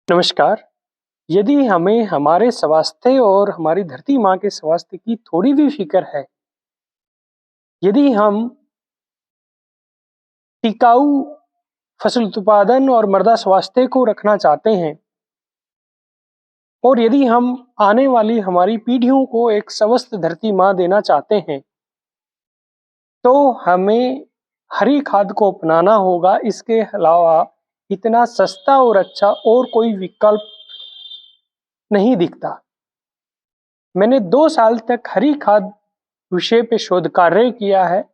नमस्कार। यदि हमें हमारे स्वास्थ्य और हमारी धरती माँ के स्वास्थ्य की थोड़ी भी फिक्र है, यदि हम टिकाऊ फसल उत्पादन और मृदा स्वास्थ्य को रखना चाहते हैं और यदि हम आने वाली हमारी पीढ़ियों को एक स्वस्थ धरती माँ देना चाहते हैं, तो हमें हरी खाद को अपनाना होगा। इसके अलावा इतना सस्ता और अच्छा और कोई विकल्प नहीं दिखता। मैंने 2 साल तक हरी खाद विषय पे शोध कार्य किया है।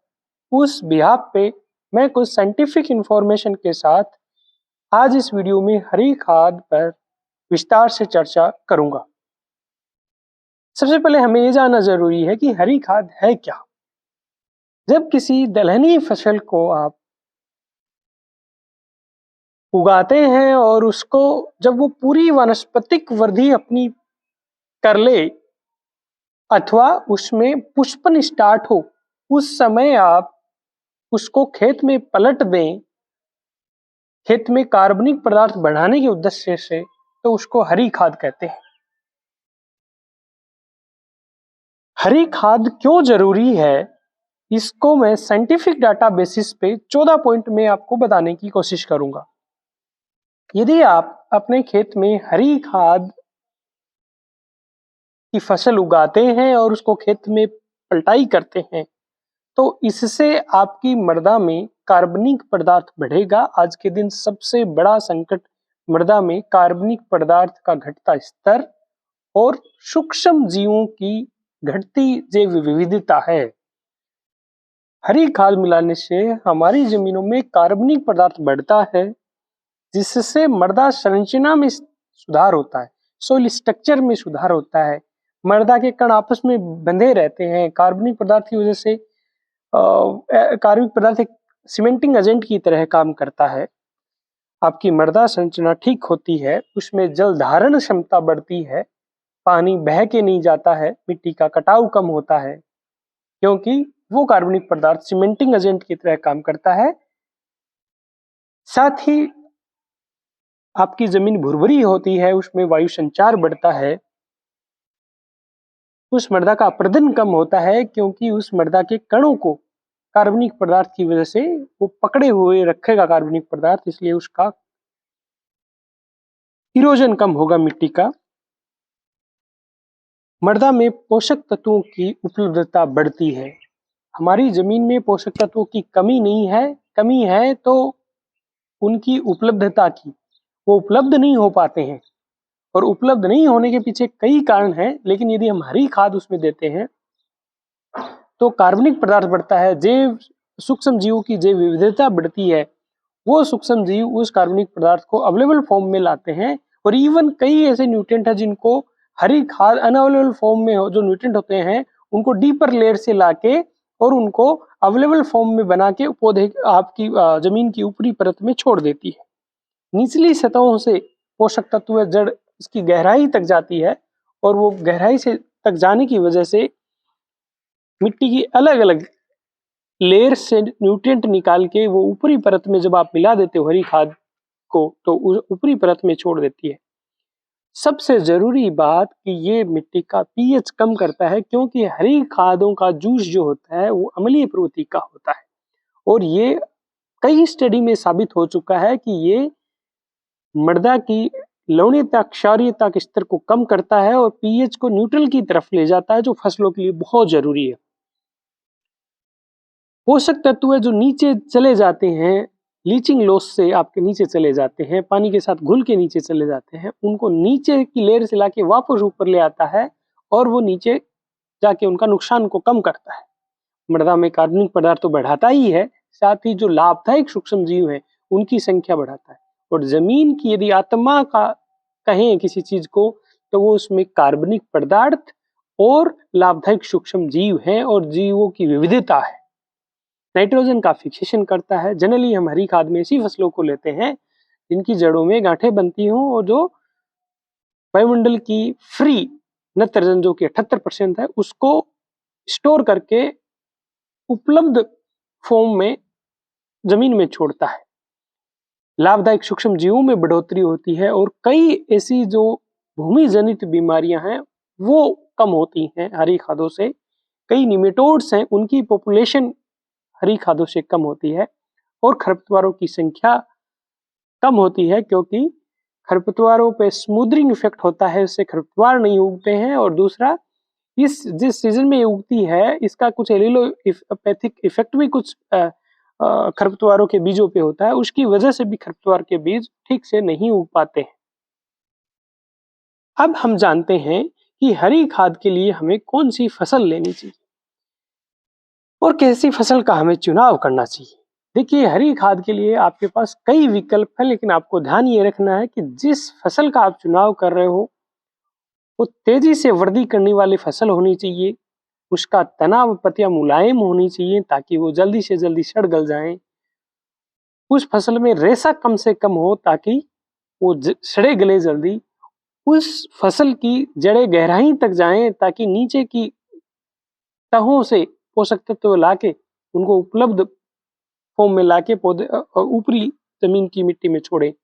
उस बिहाफ पे मैं कुछ साइंटिफिक इंफॉर्मेशन के साथ आज इस वीडियो में हरी खाद पर विस्तार से चर्चा करूंगा। सबसे पहले हमें ये जानना जरूरी है कि हरी खाद है क्या। जब किसी दलहनी फसल को आप उगाते हैं और उसको जब वो पूरी वानस्पतिक वृद्धि अपनी कर ले अथवा उसमें पुष्पन स्टार्ट हो, उस समय आप उसको खेत में पलट दें, खेत में कार्बनिक पदार्थ बढ़ाने के उद्देश्य से, तो उसको हरी खाद कहते हैं। हरी खाद क्यों जरूरी है, इसको मैं साइंटिफिक डाटा बेसिस पे 14 पॉइंट में आपको बताने की कोशिश करूंगा। यदि आप अपने खेत में हरी खाद की फसल उगाते हैं और उसको खेत में पलटाई करते हैं, तो इससे आपकी मृदा में कार्बनिक पदार्थ बढ़ेगा। आज के दिन सबसे बड़ा संकट मृदा में कार्बनिक पदार्थ का घटता स्तर और सूक्ष्म जीवों की घटती जैव विविधता है। हरी खाद मिलाने से हमारी जमीनों में कार्बनिक पदार्थ बढ़ता है, जिससे मृदा संरचना में सुधार होता है, सोइल स्ट्रक्चर में सुधार होता है। मृदा के कण आपस में बंधे रहते हैं। कार्बनिक पदार्थ की वजह से कार्बनिक पदार्थ एक सीमेंटिंग एजेंट की तरह काम करता है। आपकी मृदा संरचना ठीक होती है, उसमें जल धारण क्षमता बढ़ती है, पानी बह के नहीं जाता है, मिट्टी का कटाव कम होता है, क्योंकि वो कार्बनिक पदार्थ सीमेंटिंग एजेंट की तरह काम करता है। साथ ही आपकी जमीन भुरभुरी होती है, उसमें वायु संचार बढ़ता है, उस मृदा का अपरदन कम होता है, क्योंकि उस मृदा के कणों को कार्बनिक पदार्थ की वजह से वो पकड़े हुए रखेगा कार्बनिक पदार्थ, इसलिए उसका इरोजन कम होगा मिट्टी का। मृदा में पोषक तत्वों की उपलब्धता बढ़ती है। हमारी जमीन में पोषक तत्वों की कमी नहीं है, कमी है तो उनकी उपलब्धता की, वो उपलब्ध नहीं हो पाते हैं और उपलब्ध नहीं होने के पीछे कई कारण हैं। लेकिन यदि हम हरी खाद उसमें देते हैं तो कार्बनिक पदार्थ बढ़ता है, जैव सूक्ष्म जीवों की जैव विविधता बढ़ती है। वो सूक्ष्म जीव उस कार्बनिक पदार्थ को अवेलेबल फॉर्म में लाते हैं और इवन कई ऐसे न्यूट्रिएंट है जिनको हरी खाद अनअवेलेबल फॉर्म में जो न्यूट्रिएंट होते हैं उनको डीपर लेयर से लाके और उनको अवेलेबल फॉर्म में बना के पौधे आपकी जमीन की ऊपरी परत में छोड़ देती है। निचली सतहों से पोषक तत्व जड़ इसकी गहराई तक जाती है और वो गहराई से तक जाने की वजह से मिट्टी की अलग अलग लेयर से न्यूट्रिएंट निकाल के वो ऊपरी परत में जब आप मिला देते हो हरी खाद को, तो ऊपरी परत में छोड़ देती है। सबसे जरूरी बात कि ये मिट्टी का पीएच कम करता है, क्योंकि हरी खादों का जूस जो होता है वो अम्लीय प्रवृत्ति का होता है और ये कई स्टडी में साबित हो चुका है कि ये मृदा की लवणीयता क्षारीयता के स्तर को कम करता है और पीएच को न्यूट्रल की तरफ ले जाता है, जो फसलों के लिए बहुत जरूरी है। पोषक तत्व जो नीचे चले जाते हैं, लीचिंग लॉस से आपके नीचे चले जाते हैं, पानी के साथ घुल के नीचे चले जाते हैं, उनको नीचे की लेयर से लाके वापस ऊपर ले आता है और वो नीचे जाके उनका नुकसान को कम करता है। मृदा में कार्बनिक पदार्थ तो बढ़ाता ही है, साथ ही जो लाभदायक सूक्ष्म जीव है उनकी संख्या बढ़ाता है। और जमीन की यदि आत्मा का कहें किसी चीज को, तो वो उसमें कार्बनिक पदार्थ और लाभदायक सूक्ष्म जीव हैं और जीवों की विविधता है। नाइट्रोजन का फिक्सेशन करता है। जनरली हम हरी खाद में ऐसी फसलों को लेते हैं जिनकी जड़ों में गांठें बनती हों और जो वायुमंडल की फ्री नाइट्रोजन जो कि 78% है उसको स्टोर करके उपलब्ध फॉर्म में जमीन में छोड़ता है। लाभदायक सूक्ष्म जीवों में बढ़ोतरी होती है और कई ऐसी जो भूमि जनित बीमारियां हैं वो कम होती हैं हरी खादों से। कई निमेटोड्स हैं उनकी पॉपुलेशन हरी खादों से कम होती है और खरपतवारों की संख्या कम होती है, क्योंकि खरपतवारों पे स्मूदरिंग इफेक्ट होता है, उससे खरपतवार नहीं उगते हैं। और दूसरा, इस जिस सीजन में ये उगती है इसका कुछ एलिलोपैथिक इफेक्ट भी कुछ खरपतवारों के बीजों पे होता है, उसकी वजह से भी खरपतवार के बीज ठीक से नहीं उग पाते हैं। अब हम जानते हैं कि हरी खाद के लिए हमें कौन सी फसल लेनी चाहिए और कैसी फसल का हमें चुनाव करना चाहिए। देखिए, हरी खाद के लिए आपके पास कई विकल्प है, लेकिन आपको ध्यान ये रखना है कि जिस फसल का आप चुनाव कर रहे हो वो तेजी से वृद्धि करने वाली फसल होनी चाहिए। उसका तना व पत्तियां मुलायम होनी चाहिए ताकि वो जल्दी से जल्दी सड़ गल जाएं। उस फसल में रेशा कम से कम हो ताकि वो सड़े गले जल्दी। उस फसल की जड़ें गहराई तक जाएं ताकि नीचे की तहों से पोषक तत्व लाके उनको उपलब्ध फॉर्म में लाके पौधे ऊपरी जमीन की मिट्टी में छोड़े।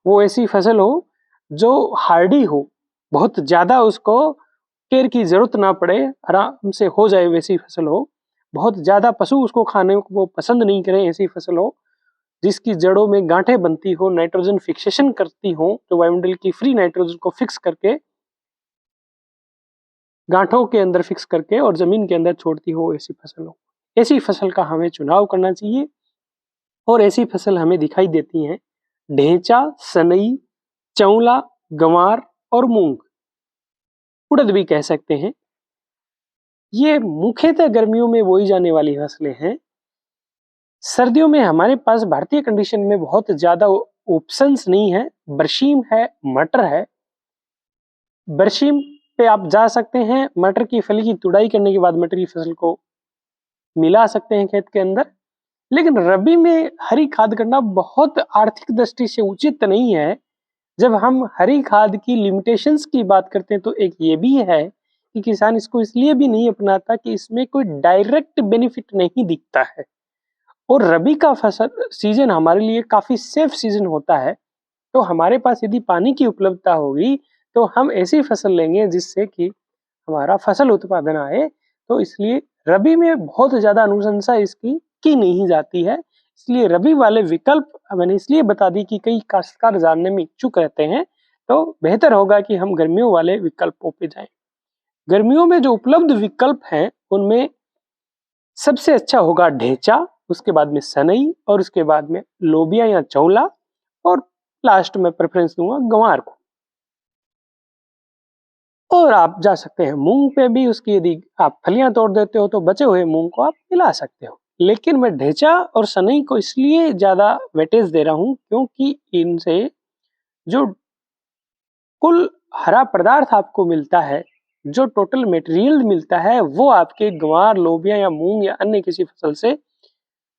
वो ऐसी फसल हो जो हार्डी हो, बहुत ज्यादा उसको केयर की जरूरत ना पड़े, आराम से हो जाए वैसी फसल हो। बहुत ज्यादा पशु उसको खाने को पसंद नहीं करें ऐसी फसल हो। जिसकी जड़ों में गांठें बनती हो, नाइट्रोजन फिक्सेशन करती हो, जो वायुमंडल की फ्री नाइट्रोजन को फिक्स करके गांठों के अंदर फिक्स करके और जमीन के अंदर छोड़ती हो, ऐसी फसल हो। ऐसी फसल का हमें चुनाव करना चाहिए और ऐसी फसल हमें दिखाई देती हैं ढेंचा, सनई, चौला, गंवार और मूंग, उड़द भी कह सकते हैं। ये मुख्यतः गर्मियों में बोई जाने वाली फसलें हैं। सर्दियों में हमारे पास भारतीय कंडीशन में बहुत ज्यादा ऑप्शंस नहीं है। बरसीम है, मटर है। बरसीम पे आप जा सकते हैं, मटर की फली की तुड़ाई करने के बाद मटर की फसल को मिला सकते हैं खेत के अंदर। लेकिन रबी में हरी खाद करना बहुत आर्थिक दृष्टि से उचित नहीं है। जब हम हरी खाद की लिमिटेशंस की बात करते हैं तो एक ये भी है कि किसान इसको इसलिए भी नहीं अपनाता कि इसमें कोई डायरेक्ट बेनिफिट नहीं दिखता है। और रबी का फसल सीजन हमारे लिए काफी सेफ सीजन होता है। तो हमारे पास यदि पानी की उपलब्धता होगी तो हम ऐसी फसल लेंगे जिससे कि हमारा फसल उत्पादन आए। तो इसलिए रबी में बहुत ज्यादा अनुशंसा इसकी की नहीं जाती है। इसलिए रबी वाले विकल्प मैंने इसलिए बता दी कि कई काश्तकार जानने में इच्छुक रहते हैं। तो बेहतर होगा कि हम गर्मियों वाले विकल्पों पे जाएं। गर्मियों में जो उपलब्ध विकल्प हैं उनमें सबसे अच्छा होगा ढेंचा, उसके बाद में सनई और उसके बाद में लोबिया या चौला और लास्ट में प्रेफरेंस दूंगा गंवार को। और आप जा सकते हैं मूंग पे भी, उसकी यदि आप फलियां तोड़ देते हो तो बचे हुए मूंग को आप मिला सकते हो। लेकिन मैं ढेंचा और सनई को इसलिए ज्यादा वेटेज दे रहा हूं क्योंकि इनसे जो कुल हरा पदार्थ आपको मिलता है, जो टोटल मटेरियल मिलता है, वो आपके गंवार, लोबिया या मूंग या अन्य किसी फसल से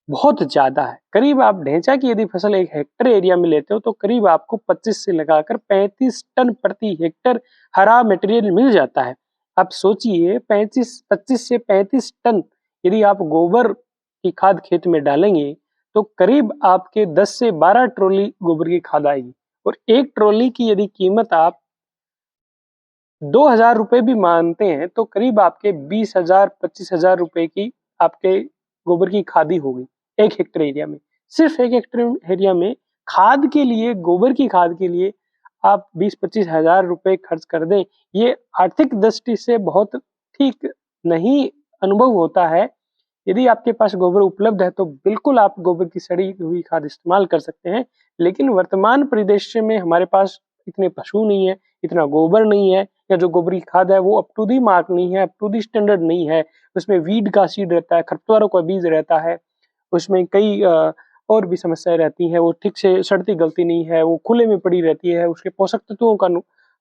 बहुत ज्यादा है। करीब आप ढेंचा की यदि फसल 1 हेक्टेयर एरिया में लेते हो तो करीब आपको 25 से लगाकर 35 टन प्रति हेक्टेयर हरा मटेरियल मिल जाता है। आप सोचिए 25 से 35 टन यदि आप गोबर की खाद खेत में डालेंगे तो करीब आपके 10 से 12 ट्रॉली गोबर की खाद आएगी। और एक ट्रॉली की यदि कीमत आप 2000 रुपए भी मानते हैं तो करीब आपके 20,000 25,000 रुपए की आपके गोबर की खाद ही होगी 1 हेक्टेयर एरिया में। सिर्फ 1 हेक्टेयर एरिया में खाद के लिए, गोबर की खाद के लिए आप 20-25 हजार रुपए खर्च कर दें, ये आर्थिक दृष्टि से बहुत ठीक नहीं अनुभव होता है। यदि आपके पास गोबर उपलब्ध है तो बिल्कुल आप गोबर की सड़ी हुई खाद इस्तेमाल कर सकते हैं। लेकिन वर्तमान परिदृश्य में हमारे पास इतने पशु नहीं है, इतना गोबर नहीं है, या जो गोबर की खाद है वो अप टू दी मार्क नहीं है, अप टू दी स्टैंडर्ड नहीं है। उसमें वीड का सीड रहता है, खरपतवारों का बीज रहता है, उसमें कई और भी समस्याएं रहती हैं, वो ठीक से सड़ती गलती नहीं है, वो खुले में पड़ी रहती है, उसके पोषक तत्वों का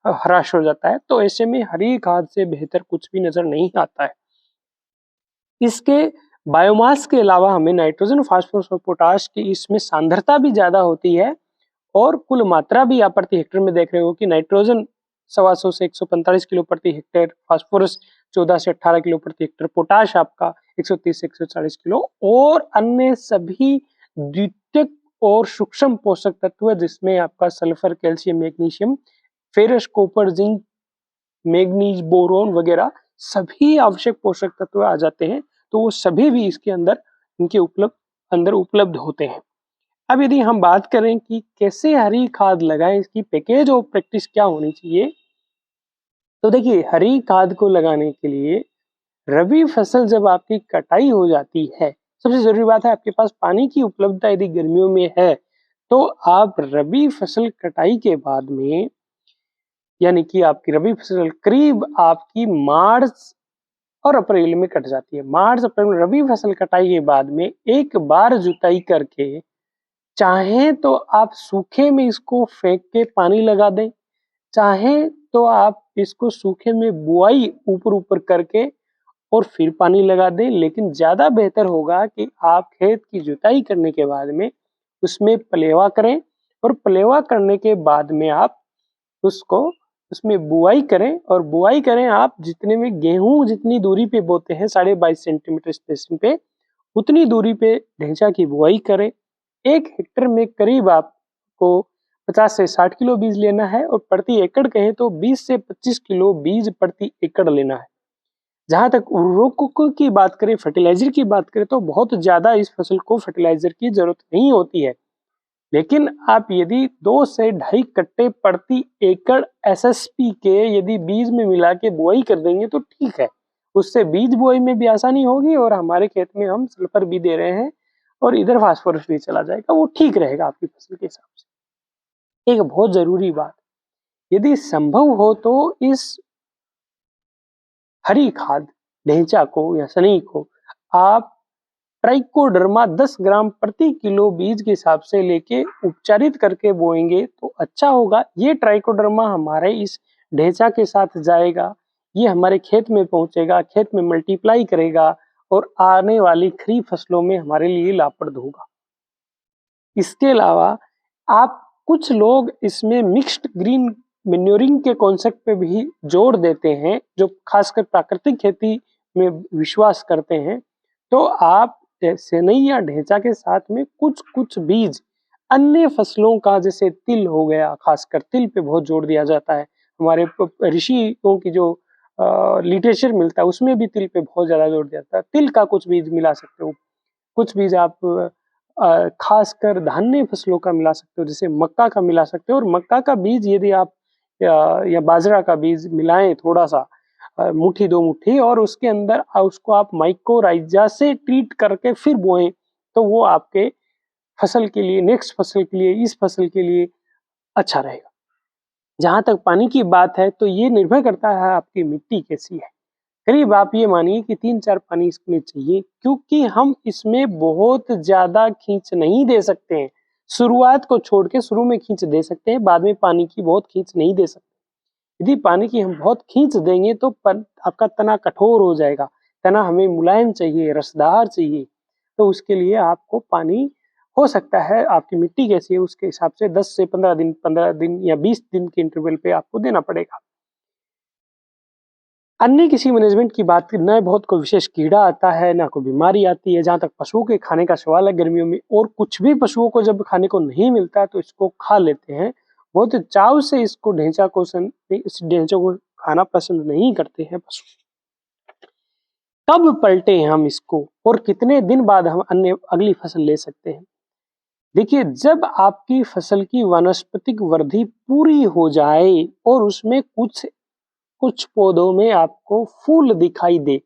ह्रास हो जाता है। तो ऐसे में हरी खाद से बेहतर कुछ भी नजर नहीं आता है। इसके बायोमास के अलावा हमें नाइट्रोजन, फास्फोरस और पोटाश की इसमें सांद्रता भी ज्यादा होती है और कुल मात्रा भी आप प्रति हेक्टेयर में देख रहे हो कि नाइट्रोजन 125 से 145 किलो प्रति हेक्टेयर, फास्फोरस 14 से 18 किलो प्रति हेक्टेयर, पोटाश आपका 130 से 140 किलो और अन्य सभी द्वितीयक और सूक्ष्म पोषक तत्व जिसमें आपका sulphur, calcium, magnesium, ferrous, copper, zinc, manganese, boron वगैरह सभी आवश्यक पोषक तत्व आ जाते हैं। तो वो सभी भी इसके अंदर इनके अंदर उपलब्ध होते हैं। अब यदि हम बात करें कि कैसे हरी खाद लगाएं, इसकी पैकेज ऑफ प्रैक्टिस क्या होनी चाहिए, तो देखिए हरी खाद को लगाने के लिए रबी फसल जब आपकी कटाई हो जाती है, सबसे जरूरी बात है आपके पास पानी की उपलब्धता यदि गर्मियों में है तो आप रबी फसल कटाई के बाद में, यानी कि आपकी रबी फसल करीब आपकी मार्च और अप्रैल में कट जाती है। मार्च अप्रैल में रबी फसल कटाई के बाद में एक बार जुताई करके, चाहे तो आप सूखे में इसको फेंक के पानी लगा दें, चाहे तो आप इसको सूखे में बुआई ऊपर ऊपर करके और फिर पानी लगा दें। लेकिन ज्यादा बेहतर होगा कि आप खेत की जुताई करने के बाद में उसमें पलेवा करें और पलेवा करने के बाद में आप उसको उसमें बुआई करें, और बुआई करें आप जितने में गेहूं जितनी दूरी पे बोते हैं 22.5 सेंटीमीटर स्पेसिंग पे, उतनी दूरी पे ढैंचा की बुआई करें। 1 हेक्टर में करीब आपको 50 से 60 किलो बीज लेना है और प्रति एकड़ कहें तो 20 से 25 किलो बीज प्रति एकड़ लेना है। जहां तक उर्वरकों की बात करें, फर्टिलाइजर की बात करें, तो बहुत ज्यादा इस फसल को फर्टिलाइजर की जरूरत नहीं होती है। लेकिन आप यदि 2 से 2.5 कट्टे प्रति एकड़ एसएसपी के यदि बीज में मिला के बुआई कर देंगे तो ठीक है। उससे बीज बुआई में भी आसानी होगी और हमारे खेत में हम सल्फर भी दे रहे हैं और इधर फास्फोरस भी चला जाएगा, वो ठीक रहेगा आपकी फसल के हिसाब से। एक बहुत जरूरी बात, यदि संभव हो तो इस हरी खाद ढैंचा को या सनई को आप ट्राइकोडर्मा 10 ग्राम प्रति किलो बीज के हिसाब से लेके उपचारित करके बोएंगे तो अच्छा होगा। ये ट्राइकोडर्मा हमारे इस ढैंचा के साथ जाएगा, ये हमारे खेत में पहुंचेगा, खेत में मल्टीप्लाई करेगा और आने वाली खरीफ फसलों में हमारे लिए लाभप्रद होगा। इसके अलावा आप कुछ लोग इसमें मिक्स्ड ग्रीन मैन्योरिंग के कॉन्सेप्ट पे भी जोर देते हैं, जो खासकर प्राकृतिक खेती में विश्वास करते हैं। तो आप सनई या ढैंचा के साथ में कुछ कुछ बीज अन्य फसलों का, जैसे तिल हो गया, खासकर तिल पे बहुत जोर दिया जाता है। हमारे ऋषियों की जो लिटरेचर मिलता है उसमें भी तिल पे बहुत ज्यादा जोर दिया जाता है। तिल का कुछ बीज मिला सकते हो, कुछ बीज आप खासकर धान्य फसलों का मिला सकते हो, जैसे मक्का का मिला सकते हो। और मक्का का बीज यदि आप या बाजरा का बीज मिलाएं थोड़ा सा, मुट्ठी 2 मुट्ठी, और उसके अंदर उसको आप माइकोराइजा से ट्रीट करके फिर बोएं तो वो आपके फसल के लिए, नेक्स्ट फसल के लिए, इस फसल के लिए अच्छा रहेगा। जहां तक पानी की बात है तो ये निर्भर करता है आपकी मिट्टी कैसी है। करीब आप ये मानिए कि 3-4 पानी इसमें चाहिए, क्योंकि हम इसमें बहुत ज्यादा खींच नहीं दे सकते हैं। शुरुआत को छोड़ के शुरू में खींच दे सकते हैं, बाद में पानी की बहुत खींच नहीं दे सकते। यदि पानी की हम बहुत खींच देंगे तो आपका तना कठोर हो जाएगा। तना हमें मुलायम चाहिए, रसदार चाहिए। तो उसके लिए आपको पानी, हो सकता है आपकी मिट्टी कैसी है उसके हिसाब से 10 से 15 दिन या 20 दिन के इंटरवल पे आपको देना पड़ेगा। अन्य किसी मैनेजमेंट की बात न बहुत कोई विशेष कीड़ा आता है, ना कोई बीमारी आती है। जहाँ तक पशुओं के खाने का सवाल है, गर्मियों में और कुछ भी पशुओं को जब खाने को नहीं मिलता तो इसको खा लेते हैं। बहुत चाव से इसको इस ढेंचों को खाना पसंद नहीं करते हैं पशु। कब पलटे हम इसको और कितने दिन बाद हम अन्य अगली फसल ले सकते हैं? देखिए, जब आपकी फसल की वानस्पतिक वृद्धि पूरी हो जाए और उसमें कुछ कुछ पौधों में आपको फूल दिखाई दे,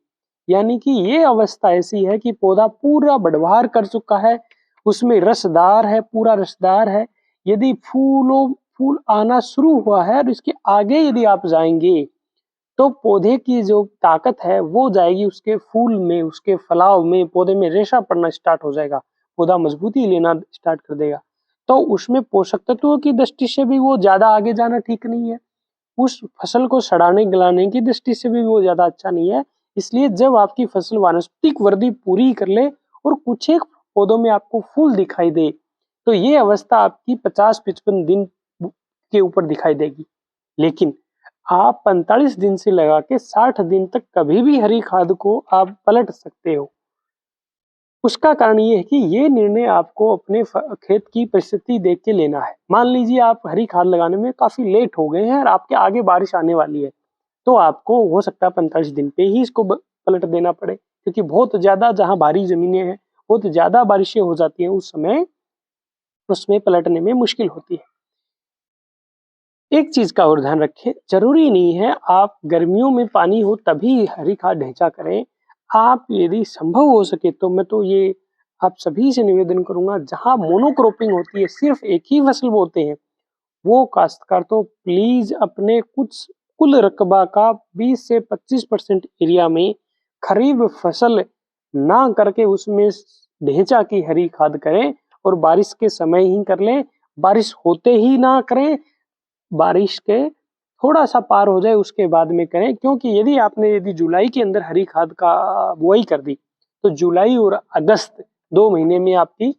यानी कि ये अवस्था ऐसी है कि पौधा पूरा बढ़वार कर चुका है, उसमें रसदार है, पूरा रसदार है। यदि फूल आना शुरू हुआ है और इसके आगे यदि आप जाएंगे तो पौधे की जो ताकत है वो जाएगी उसके फूल में, उसके फलाव में, पौधे में रेशा पड़ना स्टार्ट हो जाएगा, पौधा मजबूती लेना स्टार्ट कर देगा। तो उसमें पोषक तत्वों की दृष्टि से भी वो ज्यादा आगे जाना ठीक नहीं है, उस फसल को सड़ाने गलाने की दृष्टि से भी वो ज्यादा अच्छा नहीं है। इसलिए जब आपकी फसल वानस्पतिक वृद्धि पूरी कर ले और कुछ एक पौधों में आपको फूल दिखाई दे, तो ये अवस्था आपकी 50-55 दिन के ऊपर दिखाई देगी। लेकिन आप 45 दिन से लगा के 60 दिन तक कभी भी हरी खाद को आप पलट सकते हो। उसका कारण ये है कि ये निर्णय आपको अपने खेत की परिस्थिति देख के लेना है। मान लीजिए आप हरी खाद लगाने में काफ़ी लेट हो गए हैं और आपके आगे बारिश आने वाली है, तो आपको हो सकता है 45 दिन पे ही इसको पलट देना पड़े, क्योंकि बहुत ज़्यादा जहाँ भारी ज़मीनें हैं, बहुत ज़्यादा बारिशें हो जाती हैं उस समय, उसमें पलटने में मुश्किल होती है। एक चीज़ का और ध्यान रखें, ज़रूरी नहीं है आप गर्मियों में पानी हो तभी हरी खाद ढैंचा करें। आप यदि संभव हो सके तो मैं तो ये आप सभी से निवेदन करूँगा, जहाँ मोनोक्रॉपिंग होती है, सिर्फ़ एक ही फसल बोते हैं, वो काश्तकार तो प्लीज़ अपने कुछ कुल रकबा का 20 से 25% एरिया में खरीफ फसल ना करके उसमें ढैंचा की हरी खाद करें और बारिश के समय ही कर लें, बारिश होते ही ना करें, बारिश के थोड़ा-सा पार हो जाए उसके बाद में करें, क्योंकि यदि जुलाई के अंदर हरी खाद का बुआई कर दी, तो जुलाई और अगस्त 2 महीने में आपकी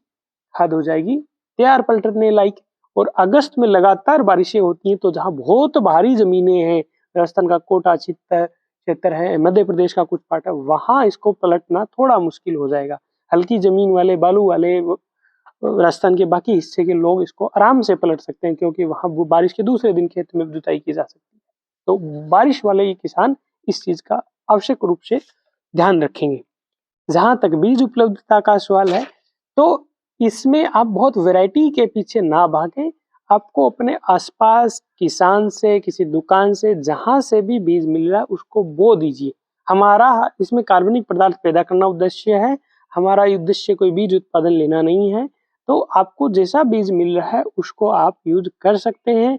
खाद हो जाएगी तैयार पलटने लायक। और अगस्त में लगातार बारिशें होती हैं, तो जहाँ बहुत भारी ज़मीनें हैं, राजस्थान का कोटा क्षेत्र है, मध्य प्रदेश का कुछ पार्ट है, वहाँ इसको पलटना थोड़ा मुश्किल हो जाएगा। हल्की ज़मीन वाले, बालू वाले राजस्थान के बाकी हिस्से के लोग इसको आराम से पलट सकते हैं, क्योंकि वहाँ वो बारिश के दूसरे दिन खेत में जुताई की जा सकती है। तो बारिश वाले ये किसान इस चीज़ का आवश्यक रूप से ध्यान रखेंगे। जहाँ तक बीज उपलब्धता का सवाल है, तो इसमें आप बहुत वैरायटी के पीछे ना भागें। आपको अपने आस-पास किसान से, किसी दुकान से, जहाँ से भी बीज मिल रहा है उसको बो दीजिए। हमारा इसमें कार्बनिक पदार्थ पैदा करना उद्देश्य है, हमारा उद्देश्य कोई बीज उत्पादन लेना नहीं है। तो आपको जैसा बीज मिल रहा है उसको आप यूज़ कर सकते हैं।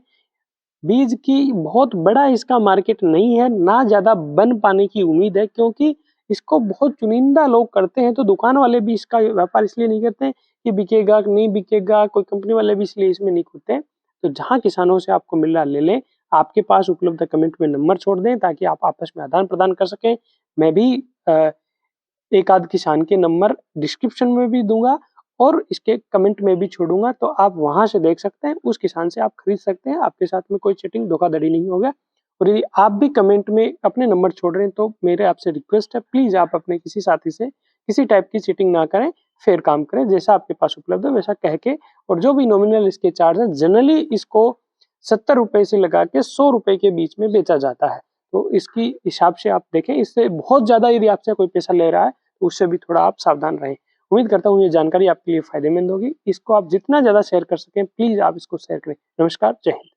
बीज की बहुत बड़ा इसका मार्केट नहीं है, ना ज़्यादा बन पाने की उम्मीद है, क्योंकि इसको बहुत चुनिंदा लोग करते हैं, तो दुकान वाले भी इसका व्यापार इसलिए नहीं करते हैं कि बिकेगा कि नहीं बिकेगा, कोई कंपनी वाले भी इसलिए इसमें नहीं कूदते हैं। तो जहाँ किसानों से आपको मिल रहा है ले लें, आपके पास उपलब्ध कमेंट में नंबर छोड़ दें ताकि आप आपस में आदान-प्रदान कर सकें। मैं भी एक आध किसान के नंबर डिस्क्रिप्शन में भी दूँगा और इसके कमेंट में भी छोड़ूँगा, तो आप वहाँ से देख सकते हैं, उस किसान से आप खरीद सकते हैं, आपके साथ में कोई चीटिंग, धोखाधड़ी नहीं होगा। और यदि आप भी कमेंट में अपने नंबर छोड़ रहे हैं, तो मेरे आपसे रिक्वेस्ट है, प्लीज़ आप अपने किसी साथी से किसी टाइप की चीटिंग ना करें, फेयर काम करें, जैसा आपके पास उपलब्ध है वैसा कह के। और जो भी नॉमिनल इसके चार्ज हैं, जनरली इसको ₹70 से लगा के ₹100 के बीच में बेचा जाता है। तो इसकी हिसाब से आप देखें, इससे बहुत ज़्यादा यदि आपसे कोई पैसा ले रहा है, तो उससे भी थोड़ा आप सावधान रहें। उम्मीद करता हूँ ये जानकारी आपके लिए फ़ायदेमंद होगी। इसको आप जितना ज़्यादा शेयर कर सकें, प्लीज़ आप इसको शेयर करें। नमस्कार, जय हिंद।